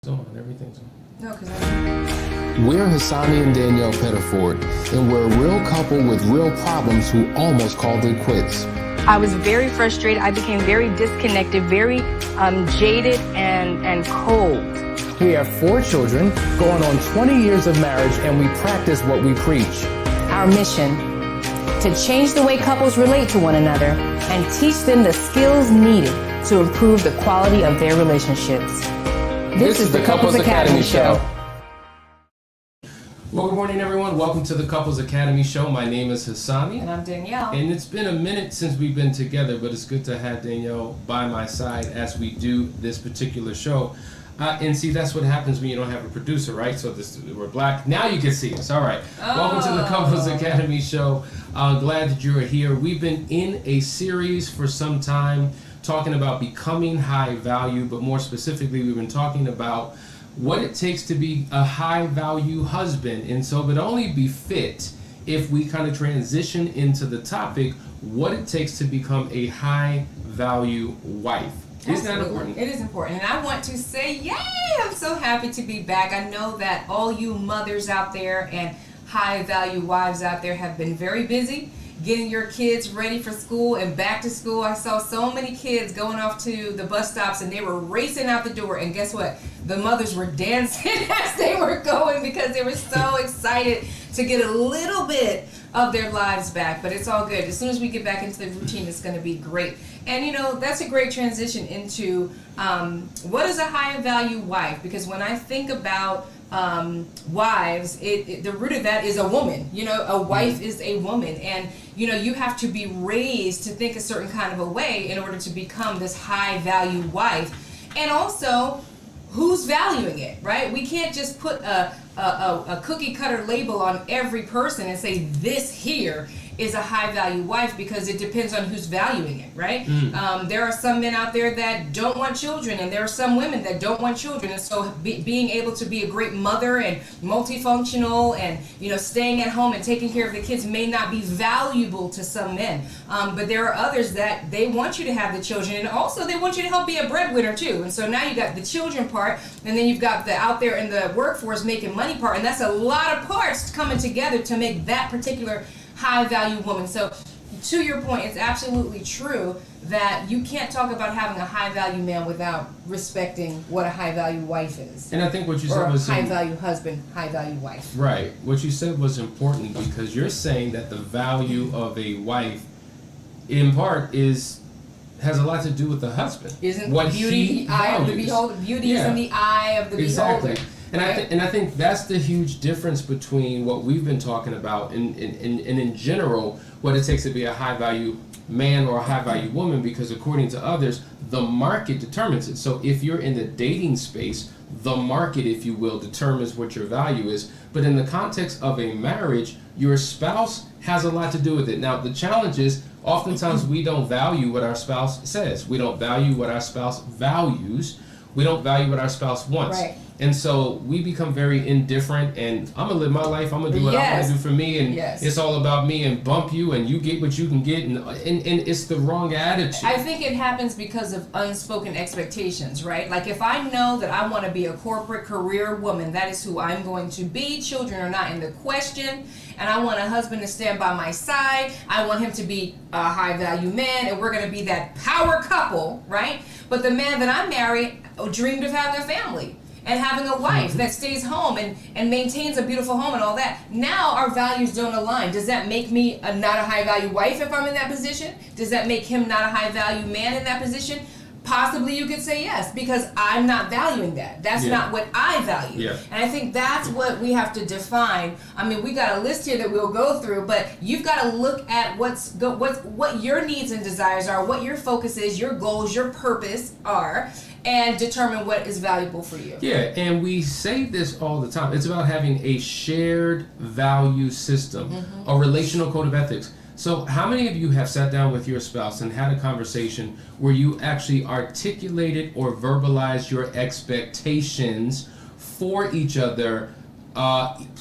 Still on, everything's on. No, because We're Hassani and Danielle Pettiford, and we're a real couple with real problems who almost called it quits. I was very frustrated. I became very disconnected, very jaded and cold. We have 4 children, going on 20 years of marriage, and we practice what we preach. Our mission, to change the way couples relate to one another and teach them the skills needed to improve the quality of their relationships. This is the Couples Academy Show. Well, good morning, everyone. Welcome to the Couples Academy Show. My name is Hassani. And I'm Danielle. And it's been a minute since we've been together, but it's good to have Danielle by my side as we do this particular show. And see, that's what happens when you don't have a producer, right? So we're black. Now you can see us. All right. Welcome to the Couples Academy Show. Glad that you're here. We've been in a series for some time talking about becoming high value, but more specifically, we've been talking about what it takes to be a high value husband. And so it would only be fit if we kind of transition into the topic, what it takes to become a high value wife. Isn't that important? It is important. And I want to say, yay! I'm so happy to be back. I know that all you mothers out there and high value wives out there have been very busy getting your kids ready for school and back to school. I saw so many kids going off to the bus stops and they were racing out the door. And guess what? The mothers were dancing as they were going because they were so excited to get a little bit of their lives back. But it's all good. As soon as we get back into the routine, it's going to be great. And you know, that's a great transition into what is a high value wife? Because when I think about wives, the root of that is a woman. You know, a wife is a woman, and you know, you have to be raised to think a certain kind of a way in order to become this high value wife. And also, who's valuing it, right? We can't just put a cookie cutter label on every person and say this here is a high value wife, because it depends on who's valuing it, right? There are some men out there that don't want children, and there are some women that don't want children, and so being able to be a great mother and multifunctional and, you know, staying at home and taking care of the kids may not be valuable to some men, but there are others that they want you to have the children, and also they want you to help be a breadwinner too. And so now you got the children part, and then you've got the out there in the workforce making money part, and that's a lot of parts coming together to make that particular high value woman. So to your point, it's absolutely true that you can't talk about having a high value man without respecting what a high value wife is. And I think what you said was high value husband, high value wife. Right. What you said was important, because you're saying that the value of a wife in part has a lot to do with the husband. Isn't what beauty the eye of the beholder? Beauty is in the eye of the beholder. And right? I think that's the huge difference between what we've been talking about and in general, what it takes to be a high value man or a high value woman, because according to others, the market determines it. So if you're in the dating space, the market, if you will, determines what your value is. But in the context of a marriage, your spouse has a lot to do with it. Now, the challenge is oftentimes we don't value what our spouse says. We don't value what our spouse values. We don't value what our spouse wants. Right. And so we become very indifferent, and I'm going to live my life, I'm going to do what I want to do for me, and it's all about me, and bump you, and you get what you can get, and it's the wrong attitude. I think it happens because of unspoken expectations, right? Like if I know that I want to be a corporate career woman, that is who I'm going to be, children are not in the question, and I want a husband to stand by my side, I want him to be a high value man, and we're going to be that power couple, right? But the man that I marry dreamed of having a family and having a wife that stays home and maintains a beautiful home and all that. Now our values don't align. Does that make me not a high value wife if I'm in that position? Does that make him not a high value man in that position? Possibly you could say yes, because I'm not valuing that. That's not what I value. And I think that's what we have to define. I mean, we got a list here that we'll go through, but you've got to look at what your needs and desires are, what your focus is, your goals, your purpose are, and determine what is valuable for you. Yeah, and we say this all the time. It's about having a shared value system, a relational code of ethics. So how many of you have sat down with your spouse and had a conversation where you actually articulated or verbalized your expectations for each other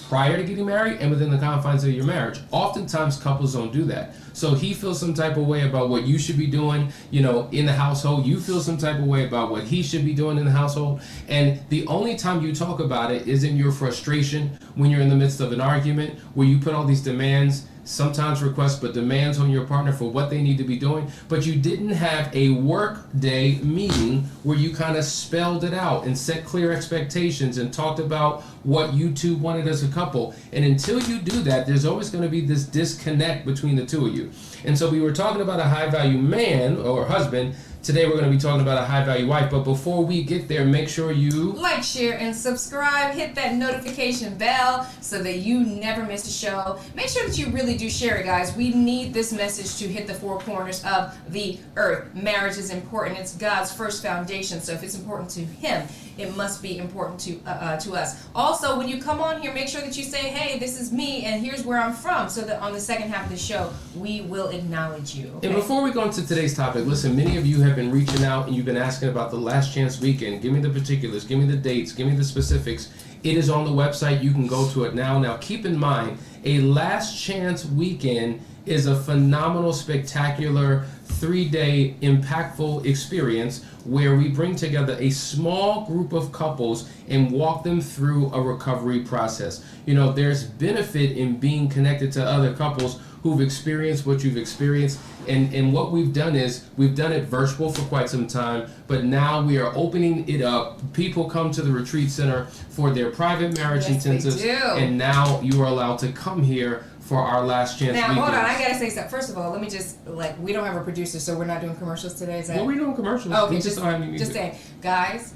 prior to getting married and within the confines of your marriage. Oftentimes couples don't do that. So he feels some type of way about what you should be doing, you know, in the household. You feel some type of way about what he should be doing in the household. And the only time you talk about it is in your frustration, when you're in the midst of an argument, where you put all these demands, sometimes requests, but demands on your partner for what they need to be doing. But you didn't have a work day meeting where you kind of spelled it out and set clear expectations and talked about what you two wanted as a couple. And until you do that, there's always going to be this disconnect between the two of you. And so we were talking about a high value man or husband. Today we're going to be talking about a high value wife, but before we get there, make sure you like, share, and subscribe. Hit that notification bell so that you never miss a show. Make sure that you really do share it, guys. We need this message to hit the four corners of the earth. Marriage is important. It's God's first foundation, so if it's important to him, it must be important to us. Also, when you come on here, make sure that you say, hey, this is me, and here's where I'm from, so that on the second half of the show, we will acknowledge you. Okay? And before we go into today's topic, listen, many of you have been reaching out and you've been asking about the Last Chance Weekend. Give me the particulars, give me the dates, give me the specifics. It is on the website. You can go to it now. Now, keep in mind, a Last Chance Weekend is a phenomenal, spectacular, 3-day impactful experience where we bring together a small group of couples and walk them through a recovery process. You know, there's benefit in being connected to other couples who've experienced what you've experienced. And what we've done is we've done it virtual for quite some time, but now we are opening it up. People come to the retreat center for their private marriage intensives, and now you are allowed to come here for our Last Chance Now, Weekend. hold on, I gotta say something. First of all, let me just, we don't have a producer, so we're not doing commercials today, is that? Well, we're doing commercials. Okay, We just don't have any music. saying. Guys,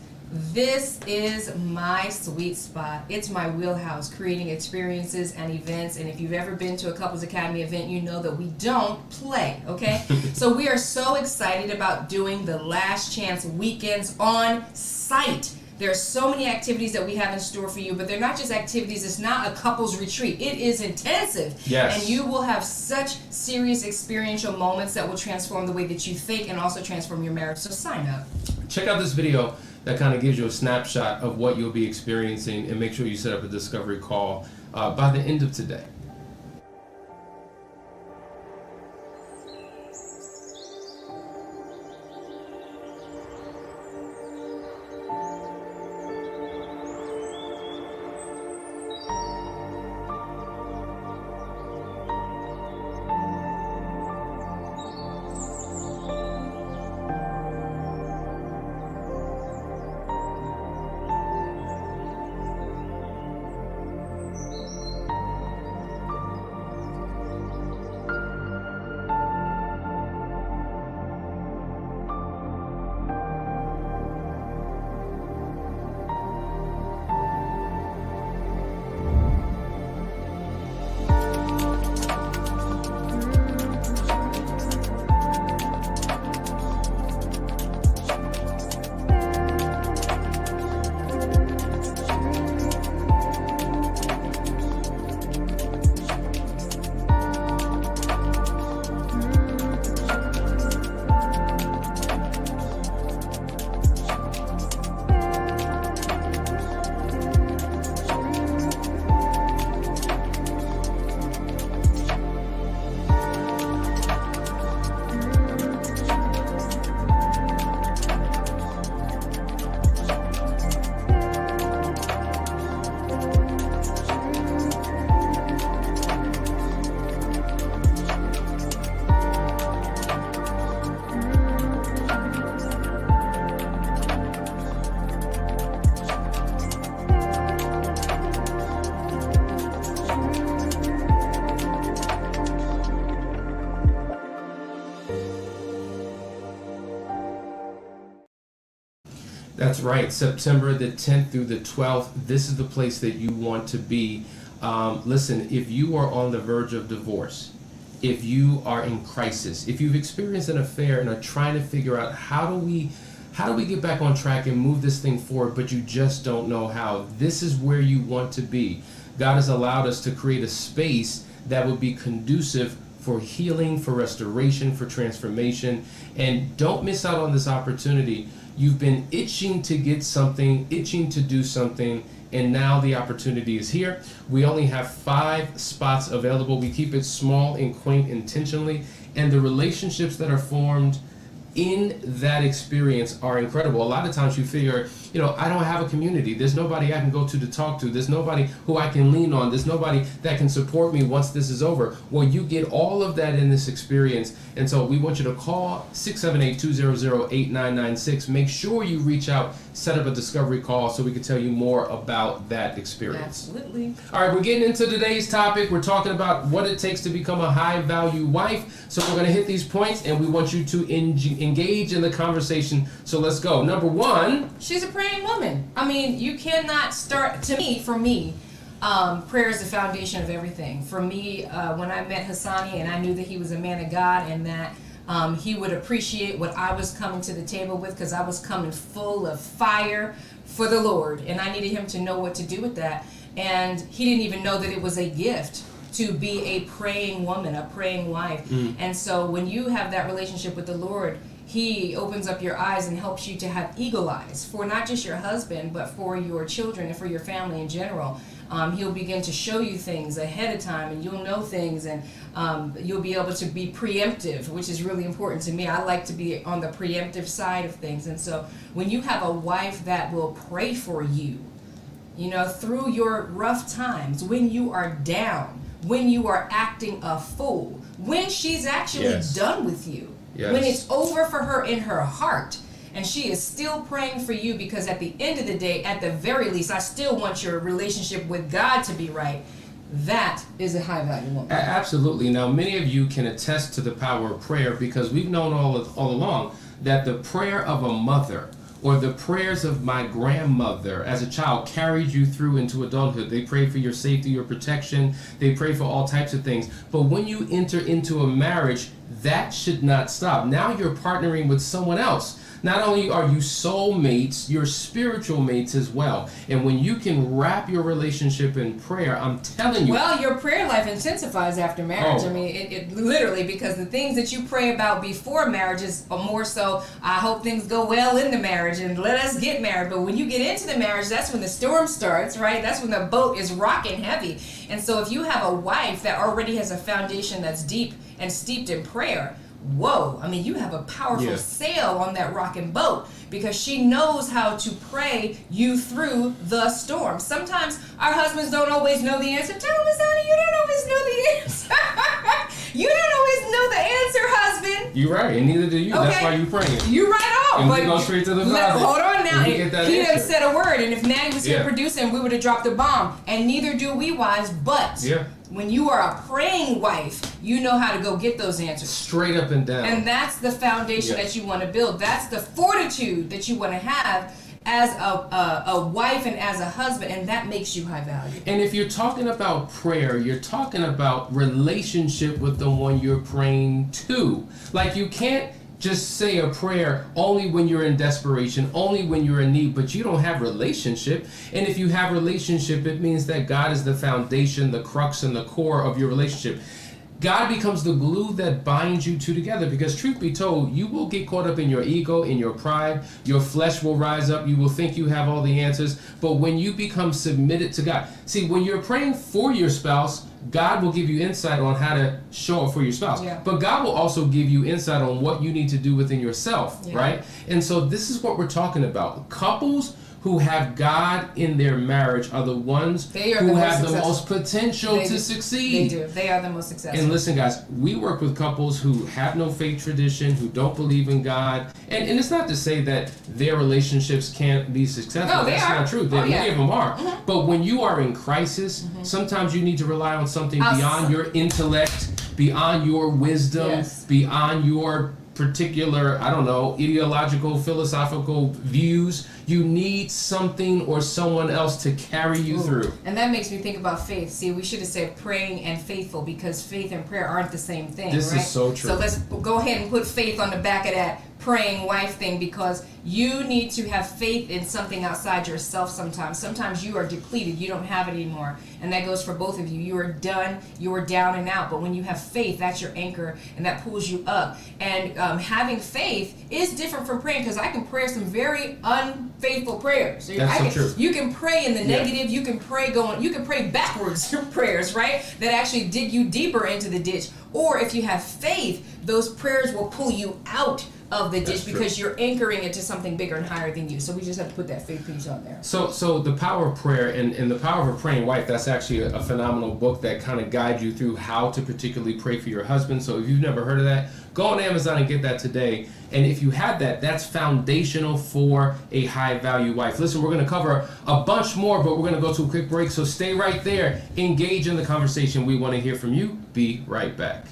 this is my sweet spot. It's my wheelhouse, creating experiences and events. And if you've ever been to a Couples Academy event, you know that we don't play, okay? So we are so excited about doing the Last Chance Weekends on site. There are so many activities that we have in store for you, but they're not just activities. It's not a couples retreat. It is intensive. Yes. And you will have such serious experiential moments that will transform the way that you think and also transform your marriage. So sign up. Check out this video that kind of gives you a snapshot of what you'll be experiencing, and make sure you set up a discovery call by the end of today. That's right, September the 10th through the 12th. This is the place that you want to be. Listen, if you are on the verge of divorce, if you are in crisis, if you've experienced an affair and are trying to figure out how do we get back on track and move this thing forward, but you just don't know how, this is where you want to be. God has allowed us to create a space that would be conducive for healing, for restoration, for transformation. And don't miss out on this opportunity. You've been itching to get something, itching to do something, and now the opportunity is here. We only have 5 spots available. We keep it small and quaint intentionally, and the relationships that are formed in that experience are incredible. A lot of times you figure, I don't have a community. There's nobody I can go to talk to. There's nobody who I can lean on. There's nobody that can support me once this is over. Well, you get all of that in this experience. And so we want you to call 678-200-8996. Make sure you reach out, set up a discovery call so we can tell you more about that experience. Absolutely. All right, we're getting into today's topic. We're talking about what it takes to become a high-value wife. So we're going to hit these points, and we want you to engage in the conversation. So let's go. Number 1. She's a praying woman. I mean, you cannot start, for me, prayer is the foundation of everything. For me, when I met Hassani and I knew that he was a man of God and that he would appreciate what I was coming to the table with, because I was coming full of fire for the Lord, and I needed him to know what to do with that. And he didn't even know that it was a gift to be a praying woman, a praying wife. And so when you have that relationship with the Lord, he opens up your eyes and helps you to have eagle eyes for not just your husband, but for your children and for your family in general. He'll begin to show you things ahead of time, and you'll know things, and you'll be able to be preemptive, which is really important to me. I like to be on the preemptive side of things. And so when you have a wife that will pray for you, through your rough times, when you are down, when you are acting a fool, when she's actually done with you, when it's over for her in her heart, and she is still praying for you, because at the end of the day, at the very least, I still want your relationship with God to be right. That is a high-value woman. Absolutely. Now, many of you can attest to the power of prayer, because we've known all along that the prayer of a mother or the prayers of my grandmother as a child carried you through into adulthood. They pray for your safety, your protection. They pray for all types of things. But when you enter into a marriage, that should not stop. Now you're partnering with someone else. Not only are you soulmates, you're spiritual mates as well. And when you can wrap your relationship in prayer, I'm telling you. Well, your prayer life intensifies after marriage. Oh. I mean, it literally, because the things that you pray about before marriage is more so, I hope things go well in the marriage and let us get married. But when you get into the marriage, that's when the storm starts, right? That's when the boat is rocking heavy. And so if you have a wife that already has a foundation that's deep and steeped in prayer, whoa, I mean, you have a powerful sail on that rocking boat, because she knows how to pray you through the storm. Sometimes our husbands don't always know the answer. Tell us, honey, you don't always know the answer. You don't always know the answer, husband. You're right, and neither do you. Okay. That's why you're praying. You're right on. And but we go straight to the Father. Hold on now. He done said a word, and if Natty was here Yeah. producing, we would have dropped a bomb. And neither do we, wives. But when you are a praying wife, you know how to go get those answers. Straight up and down. And that's the foundation that you want to build. That's the fortitude that you want to have as a wife and as a husband, and that makes you high value. And if you're talking about prayer, you're talking about relationship with the one you're praying to. Like, you can't just say a prayer only when you're in desperation, only when you're in need, but you don't have relationship. And if you have relationship, it means that God is the foundation, the crux, and the core of your relationship. God becomes the glue that binds you two together, because truth be told, you will get caught up in your ego, in your pride. Your flesh will rise up. You will think you have all the answers. But when you become submitted to God, see, when you're praying for your spouse, God will give you insight on how to show up for your spouse. But God will also give you insight on what you need to do within yourself, right? And so this is what we're talking about. Couples who have God in their marriage are the ones who have the most potential to succeed. They do. They are the most successful. And listen, guys, we work with couples who have no faith tradition, who don't believe in God. And it's not to say that their relationships can't be successful. No, that's not true. Many of them are. But when you are in crisis, sometimes you need to rely on something beyond your intellect, beyond your wisdom, beyond your particular, I don't know, ideological, philosophical views. You need something or someone else to carry you through. And that makes me think about faith. See, we should have said praying and faithful, because faith and prayer aren't the same thing, This right? is so true. So let's go ahead and put faith on the back of that praying wife thing, because you need to have faith in something outside yourself sometimes. Sometimes you are depleted, you don't have it anymore. And that goes for both of you. You are done, you are down and out. But when you have faith, that's your anchor, and that pulls you up. And having faith is different from praying, because I can pray some very unfaithful prayers. That's so true. You can pray in the negative, you can pray backwards prayers, right? That actually dig you deeper into the ditch. Or if you have faith, those prayers will pull you out of the ditch, because you're anchoring it to something bigger and higher than you. So we just have to put that faith piece on there. So the power of prayer and the power of a praying wife, that's actually a phenomenal book that kind of guides you through how to particularly pray for your husband. So if you've never heard of that, go on Amazon and get that today. And if you have that, that's foundational for a high value wife. Listen, we're going to cover a bunch more, but we're going to go to a quick break. So stay right there. Engage in the conversation. We want to hear from you. Be right back.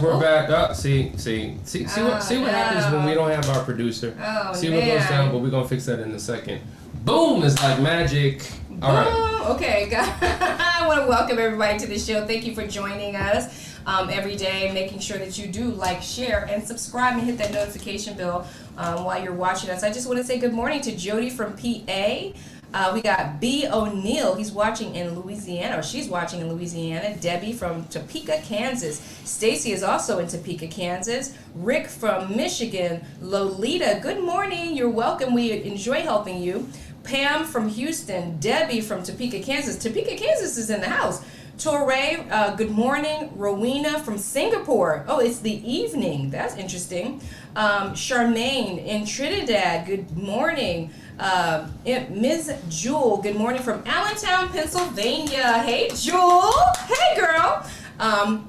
We're back. See what happens when we don't have our producer. Oh, see what goes down, but we're gonna fix that in a second. Boom! It's like magic. All right. Okay, guys. I want to welcome everybody to the show. Thank you for joining us every day, making sure that you do like, share, and subscribe, and hit that notification bell while you're watching us. I just want to say good morning to Jody from PA. We got B. O'Neill. He's watching in Louisiana, or she's watching in Louisiana. Debbie from Topeka, Kansas. Stacy is also in Topeka, Kansas. Rick from Michigan. Lolita, good morning. You're welcome. We enjoy helping you. Pam from Houston. Debbie from Topeka, Kansas. Topeka, Kansas is in the house. Torre, good morning. Rowena from Singapore. Oh, it's the evening. That's interesting. Charmaine in Trinidad. Good morning. Ms. Jewel, good morning from Allentown, Pennsylvania. Hey, Jewel. Hey, girl.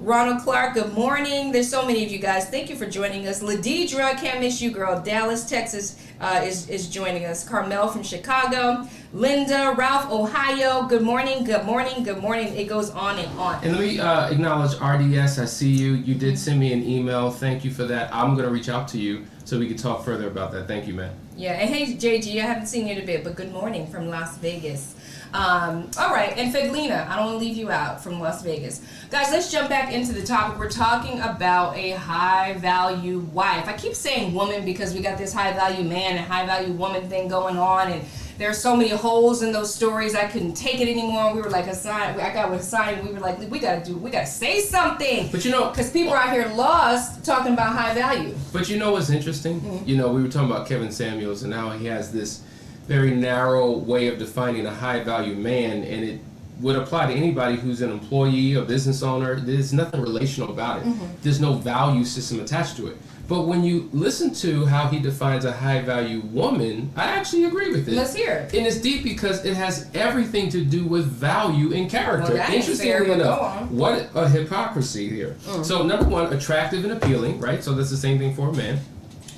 Ronald Clark, good morning. There's so many of you guys. Thank you for joining us. Ladidra, can't miss you, girl. Dallas, Texas is joining us. Carmel from Chicago. Linda, Ralph, Ohio. Good morning, good morning, good morning. It goes on and on. And let me acknowledge RDS. I see you. You did send me an email. Thank you for that. I'm going to reach out to you so we can talk further about that. Thank you, man. Yeah, and hey, JG, I haven't seen you in a bit, but good morning from Las Vegas. All right, and Fedlina, I don't want to leave you out, from Las Vegas. Guys, let's jump back into the topic. We're talking about a high-value wife. I keep saying woman because we got this high-value man and high-value woman thing going on, and there's so many holes in those stories. I couldn't take it anymore. We were like, I got with Hassan, and we were like, we gotta say something. But you know, because people are out here lost talking about high value. But you know what's interesting? Mm-hmm. You know, we were talking about Kevin Samuels and how he has this very narrow way of defining a high value man, and it would apply to anybody who's an employee, a business owner. There's nothing relational about it. Mm-hmm. There's no value system attached to it. But when you listen to how he defines a high-value woman, I actually agree with it. Let's hear it. And it's deep because it has everything to do with value and character. Well, interestingly enough, what a hypocrisy here. Mm. So number one, attractive and appealing, right? So that's the same thing for a man.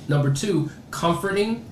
Number two, comforting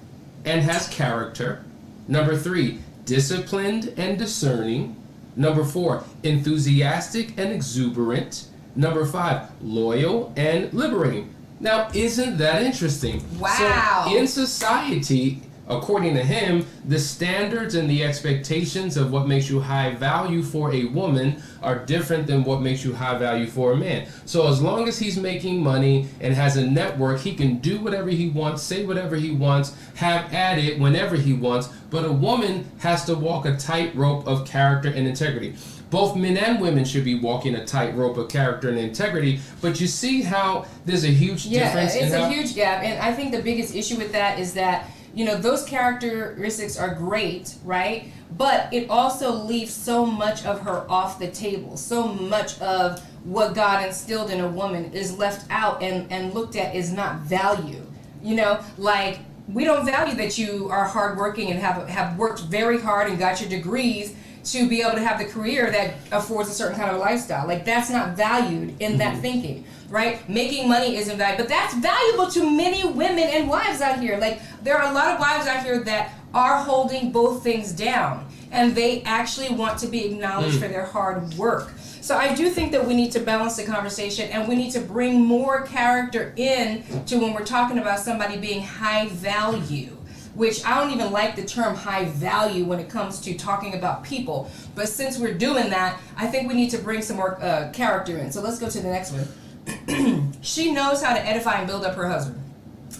and has character. Number three, disciplined and discerning. Number four, enthusiastic and exuberant. Number five, loyal and liberating. Now, isn't that interesting? Wow. So in society, according to him, the standards and the expectations of what makes you high value for a woman are different than what makes you high value for a man. So as long as he's making money and has a network, he can do whatever he wants, say whatever he wants, have at it whenever he wants. But a woman has to walk a tightrope of character and integrity. Both men and women should be walking a tightrope of character and integrity, but you see how there's a huge difference. Yeah, it's a huge gap, and I think the biggest issue with that is that, you know, those characteristics are great, right? But it also leaves so much of her off the table. So much of what God instilled in a woman is left out and looked at as not value. You know, like, we don't value that you are hardworking and have worked very hard and got your degrees to be able to have the career that affords a certain kind of lifestyle. Like, that's not valued in that thinking, right? Making money isn't valuable, but that's valuable to many women and wives out here. Like, there are a lot of wives out here that are holding both things down, and they actually want to be acknowledged for their hard work. So I do think that we need to balance the conversation, and we need to bring more character in to when we're talking about somebody being high value, which I don't even like the term high value when it comes to talking about people. But since we're doing that, I think we need to bring some more character in. So let's go to the next one. She knows how to edify and build up her husband.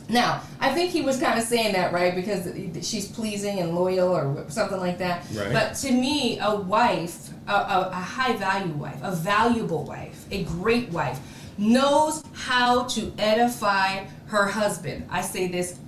Now, I think he was kind of saying that, right, because she's pleasing and loyal or something like that. Right. But to me, a wife, a high-value wife, a valuable wife, a great wife, knows how to edify her husband. I say this,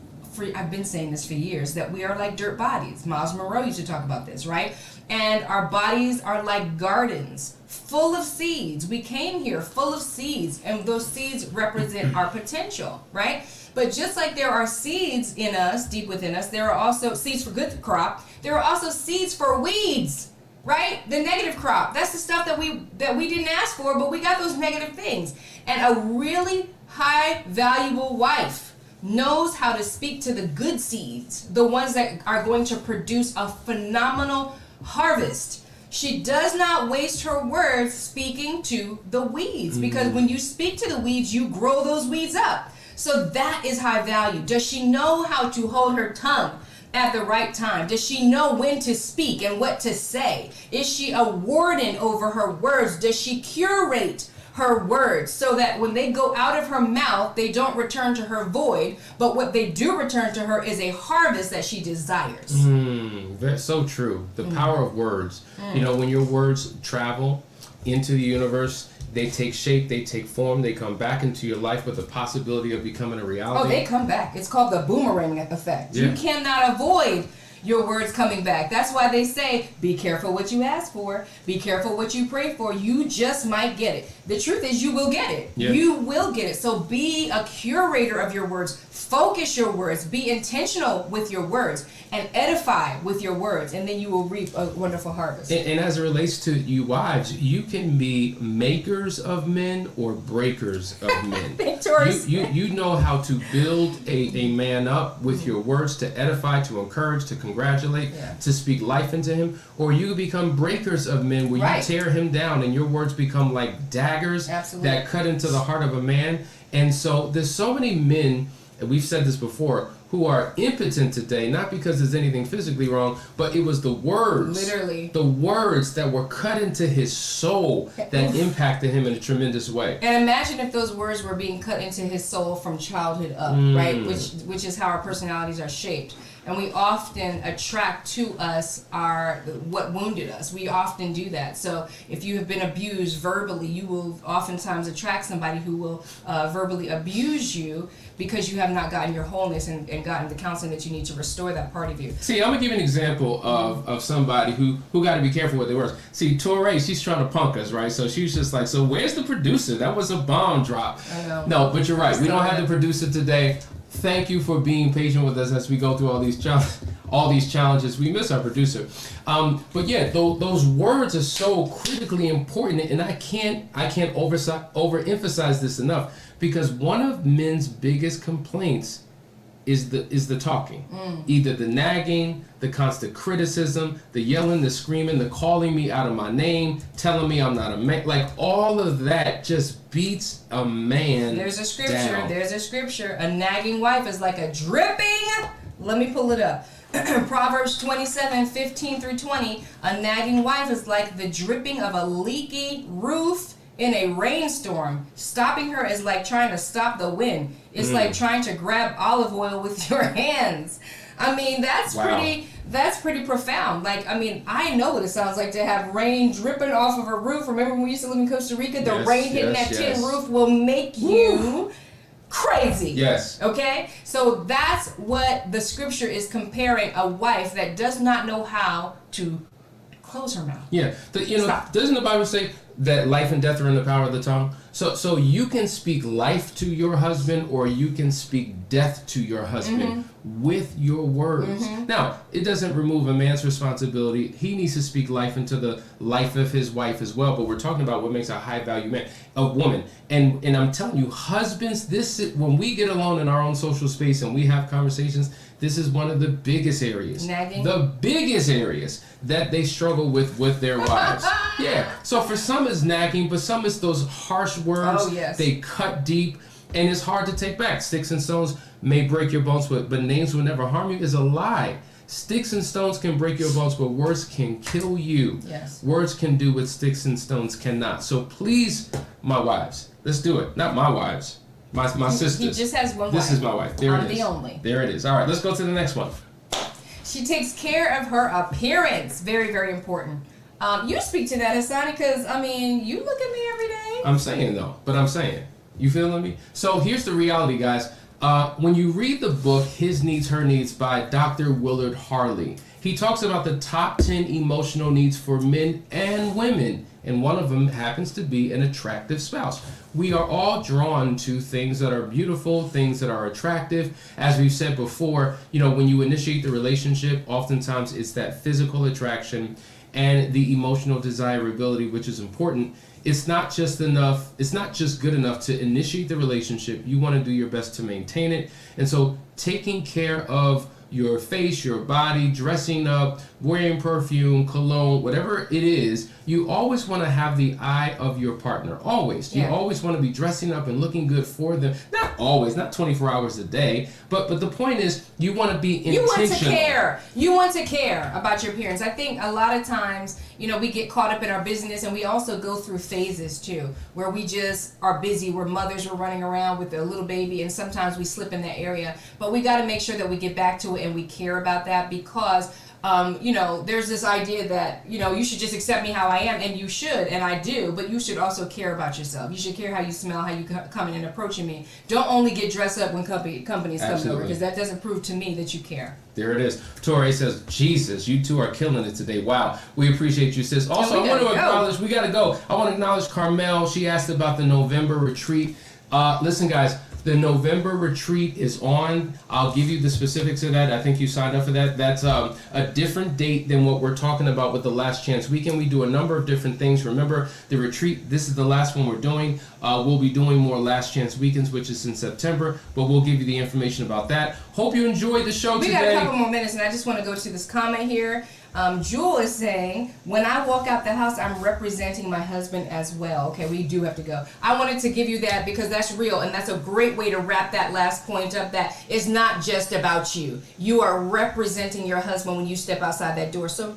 I've been saying this for years, that we are like dirt bodies. Miles Monroe used to talk about this, right? And our bodies are like gardens full of seeds. We came here full of seeds, and those seeds represent our potential, right? But just like there are seeds in us, deep within us, there are also seeds for good crop. There are also seeds for weeds, right? The negative crop. That's the stuff that we didn't ask for, but we got those negative things. And a really high valuable wife knows how to speak to the good seeds, the ones that are going to produce a phenomenal harvest. She does not waste her words speaking to the weeds, because when you speak to the weeds, you grow those weeds up. So that is high value. Does she know how to hold her tongue at the right time? Does she know when to speak and what to say? Is she a warden over her words? Does she curate her words so that when they go out of her mouth, they don't return to her void, but what they do return to her is a harvest that she desires? That's so true. The power of words. You know, when your words travel into the universe, they take shape, they take form, they come back into your life with the possibility of becoming a reality. Oh, they come back. It's called the boomerang effect. Yeah. You cannot avoid your words coming back. That's why they say, be careful what you ask for. Be careful what you pray for. You just might get it. The truth is, you will get it. Yeah. You will get it. So be a curator of your words. Focus your words. Be intentional with your words and edify with your words, and then you will reap a wonderful harvest. And as it relates to you wives, you can be makers of men or breakers of men. Victorious. You know how to build a man up with your words, to edify, to encourage, to congratulate, to speak life into him. Or you become breakers of men where you tear him down and your words become like daggers that cut into the heart of a man. And so there's so many men, and we've said this before, who are impotent today, not because there's anything physically wrong, but it was the words. Literally. The words that were cut into his soul that impacted him in a tremendous way. And imagine if those words were being cut into his soul from childhood up, right? Which is how our personalities are shaped. And we often attract to us what wounded us. We often do that. So if you have been abused verbally, you will oftentimes attract somebody who will verbally abuse you because you have not gotten your wholeness and gotten the counseling that you need to restore that part of you. See, I'm going to give you an example of somebody who got to be careful with their words. See, Torre, she's trying to punk us, right? So she's just like, so where's the producer? That was a bomb drop. I know. No, but you're right. We don't have the producer today. Thank you for being patient with us as we go through all these challenges. We miss our producer. But yeah, those words are so critically important, and I can't overemphasize this enough, because one of men's biggest complaints is the talking. Either the nagging, the constant criticism, the yelling, the screaming, the calling me out of my name, telling me I'm not a man. Like, all of that just beats a man There's a scripture. down. There's a scripture. A nagging wife is like a dripping. Let me pull it up. Proverbs 27:15-20. A nagging wife is like the dripping of a leaky roof in a rainstorm. Stopping her is like trying to stop the wind. It's like trying to grab olive oil with your hands. I mean, that's pretty profound. Like, I mean, I know what it sounds like to have rain dripping off of a roof. Remember when we used to live in Costa Rica? The rain hitting that tin roof will make you crazy. Yes. Okay? So that's what the scripture is comparing a wife that does not know how to close her mouth. Yeah. Stop. Doesn't the Bible say that life and death are in the power of the tongue? So you can speak life to your husband, or you can speak death to your husband with your words. Now, it doesn't remove a man's responsibility. He needs to speak life into the life of his wife as well. But we're talking about what makes a high value man, a woman. And I'm telling you, husbands, when we get alone in our own social space and we have conversations, this is one of the biggest areas. Nagging? The biggest areas that they struggle with their wives. Yeah. So for some it's nagging, but some it's those harsh words. Oh, yes. They cut deep, and it's hard to take back. Sticks and stones may break your bones, but names will never harm you is a lie. Sticks and stones can break your bones, but words can kill you. Yes. Words can do what sticks and stones cannot. So please, my wives, let's do it. Not my wives. My sisters. He just has one wife. This is my wife. There I'm it is. the only. There it is. All right, let's go to the next one. She takes care of her appearance. Very, very important. You speak to that, Hassani, because, I mean, you look at me every day. I'm saying, though. But I'm saying. You feeling me? So here's the reality, guys. When you read the book, His Needs, Her Needs by Dr. Willard Harley, he talks about the top 10 emotional needs for men and women. And one of them happens to be an attractive spouse. We are all drawn to things that are beautiful, things that are attractive. As we've said before, when you initiate the relationship, oftentimes it's that physical attraction and the emotional desirability, which is important. It's not just enough. It's not just good enough to initiate the relationship. You want to do your best to maintain it. And so taking care of your face, your body, dressing up, wearing perfume, cologne, whatever it is, you always want to have the eye of your partner. Always. You always want to be dressing up and looking good for them. Not always, not 24 hours a day, but the point is you want to be intentional. You want to care. You want to care about your appearance. I think a lot of times, we get caught up in our business, and we also go through phases too, where we just are busy. We're mothers, we're running around with a little baby, and sometimes we slip in that area. But we got to make sure that we get back to it and we care about that, because there's this idea that, you should just accept me how I am, and you should, and I do, but you should also care about yourself. You should care how you smell, how you come in and approaching me. Don't only get dressed up when company's coming over, because that doesn't prove to me that you care. There it is. Torre says, Jesus, you two are killing it today. Wow. We appreciate you, sis. Also, I want to acknowledge, we got to go. I want to acknowledge Carmel. She asked about the November retreat. Listen, guys. The November retreat is on. I'll give you the specifics of that. I think you signed up for that. That's a different date than what we're talking about with the Last Chance Weekend. We do a number of different things. Remember, the retreat, this is the last one we're doing. We'll be doing more Last Chance Weekends, which is in September, but we'll give you the information about that. Hope you enjoyed the show today. We got a couple more minutes, and I just want to go to this comment here. Jewel is saying, when I walk out the house, I'm representing my husband as well. Okay, we do have to go. I wanted to give you that because that's real, and that's a great way to wrap that last point up, that it's not just about you. You are representing your husband when you step outside that door. So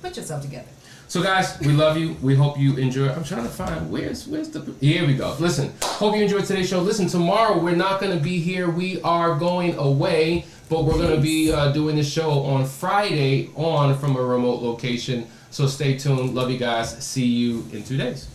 put yourself together. So guys, we love you. We hope you enjoy. I'm trying to find where's the. Here we go. Listen, hope you enjoyed today's show. Listen, tomorrow we're not going to be here. We are going away, but we're going to be doing this show on Friday from a remote location. So stay tuned. Love you guys. See you in 2 days.